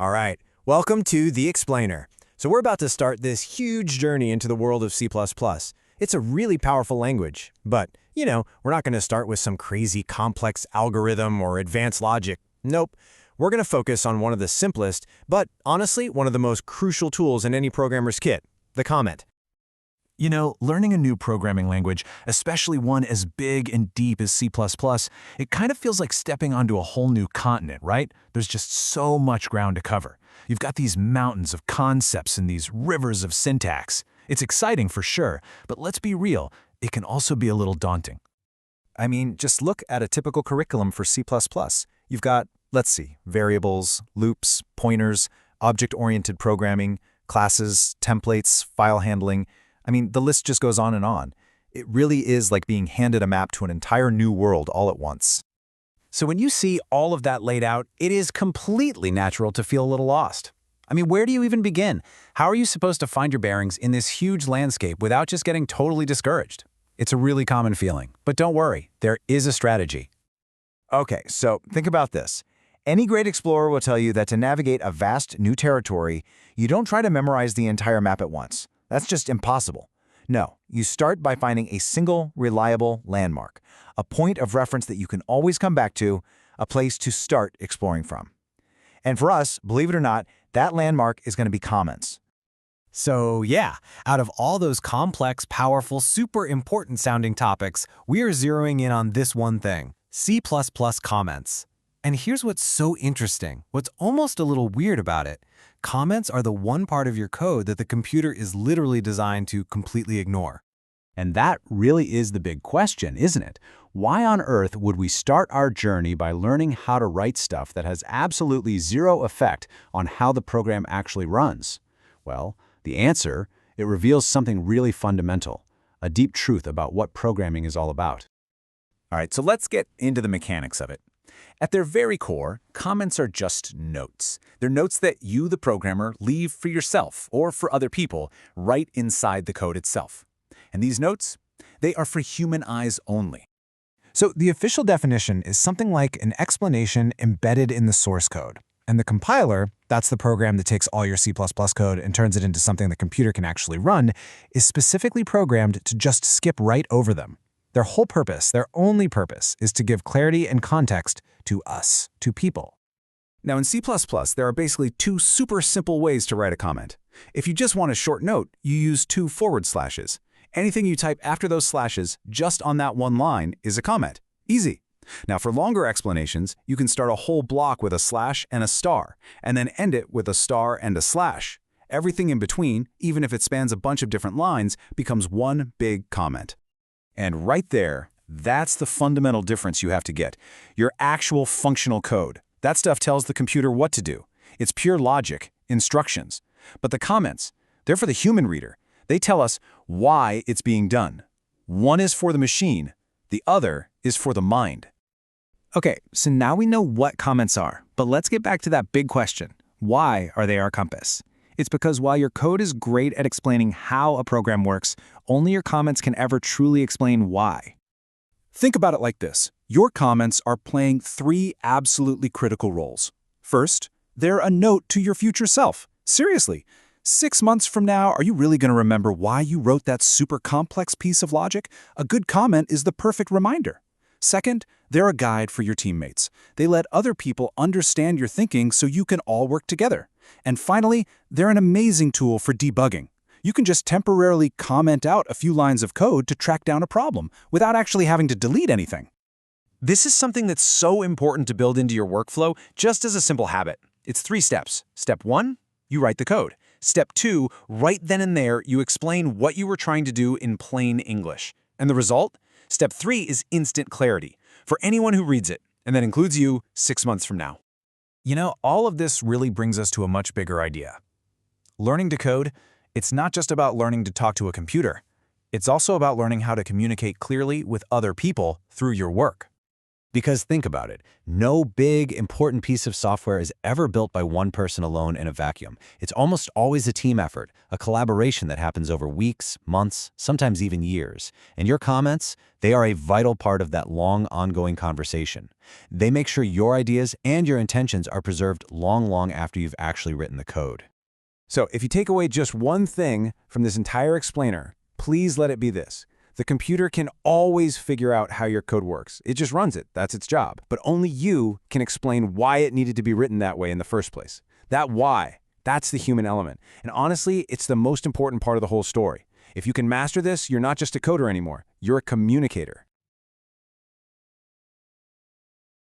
All right, welcome to The Explainer. So we're about to start this huge journey into the world of C++. It's a really powerful language, but, we're not going to start with some crazy complex algorithm or advanced logic. Nope. We're going to focus on one of the simplest, but honestly, one of the most crucial tools in any programmer's kit, the comment. Learning a new programming language, especially one as big and deep as C++, it kind of feels like stepping onto a whole new continent, right? There's just so much ground to cover. You've got these mountains of concepts and these rivers of syntax. It's exciting for sure, but let's be real, it can also be a little daunting. I mean, just look at a typical curriculum for C++. You've got, variables, loops, pointers, object-oriented programming, classes, templates, file handling. I mean, the list just goes on and on. It really is like being handed a map to an entire new world all at once. So when you see all of that laid out, it is completely natural to feel a little lost. I mean, where do you even begin? How are you supposed to find your bearings in this huge landscape without just getting totally discouraged? It's a really common feeling, but don't worry, there is a strategy. Okay, so think about this. Any great explorer will tell you that to navigate a vast new territory, you don't try to memorize the entire map at once. That's just impossible. No, you start by finding a single, reliable landmark, a point of reference that you can always come back to, a place to start exploring from. And for us, believe it or not, that landmark is going to be comments. So yeah, out of all those complex, powerful, super important sounding topics, we are zeroing in on this one thing, C++ comments. And here's what's so interesting, what's almost a little weird about it. Comments are the one part of your code that the computer is literally designed to completely ignore. And that really is the big question, isn't it? Why on earth would we start our journey by learning how to write stuff that has absolutely zero effect on how the program actually runs? Well, the answer, it reveals something really fundamental, a deep truth about what programming is all about. All right, so let's get into the mechanics of it. At their very core, comments are just notes. They're notes that you, the programmer, leave for yourself or for other people right inside the code itself. And these notes, they are for human eyes only. So the official definition is something like an explanation embedded in the source code. And the compiler, that's the program that takes all your C++ code and turns it into something the computer can actually run, is specifically programmed to just skip right over them. Their whole purpose, their only purpose, is to give clarity and context to us, to people. Now in C++, there are basically two super simple ways to write a comment. If you just want a short note, you use 2 forward slashes. Anything you type after those slashes, just on that one line, is a comment. Easy. Now for longer explanations, you can start a whole block with a slash and a star, and then end it with a star and a slash. Everything in between, even if it spans a bunch of different lines, becomes one big comment. And right there, that's the fundamental difference you have to get. Your actual functional code. That stuff tells the computer what to do. It's pure logic, instructions. But the comments, they're for the human reader. They tell us why it's being done. One is for the machine, the other is for the mind. Okay, so now we know what comments are, but let's get back to that big question. Why are they our compass? It's because while your code is great at explaining how a program works, only your comments can ever truly explain why. Think about it like this. Your comments are playing 3 absolutely critical roles. First, they're a note to your future self. Seriously, 6 months from now, are you really going to remember why you wrote that super complex piece of logic? A good comment is the perfect reminder. Second, they're a guide for your teammates. They let other people understand your thinking so you can all work together. And finally, they're an amazing tool for debugging. You can just temporarily comment out a few lines of code to track down a problem without actually having to delete anything. This is something that's so important to build into your workflow just as a simple habit. It's 3 steps. Step 1, you write the code. Step 2, right then and there, you explain what you were trying to do in plain English. And the result? Step 3 is instant clarity for anyone who reads it, and that includes you 6 months from now. All of this really brings us to a much bigger idea. Learning to code, it's not just about learning to talk to a computer. It's also about learning how to communicate clearly with other people through your work. Because think about it, no big, important piece of software is ever built by one person alone in a vacuum. It's almost always a team effort, a collaboration that happens over weeks, months, sometimes even years. And your comments, they are a vital part of that long, ongoing conversation. They make sure your ideas and your intentions are preserved long after you've actually written the code. So if you take away just one thing from this entire explainer, please let it be this. The computer can always figure out how your code works. It just runs it. That's its job. But only you can explain why it needed to be written that way in the first place. That why, that's the human element. And honestly, it's the most important part of the whole story. If you can master this, you're not just a coder anymore. You're a communicator.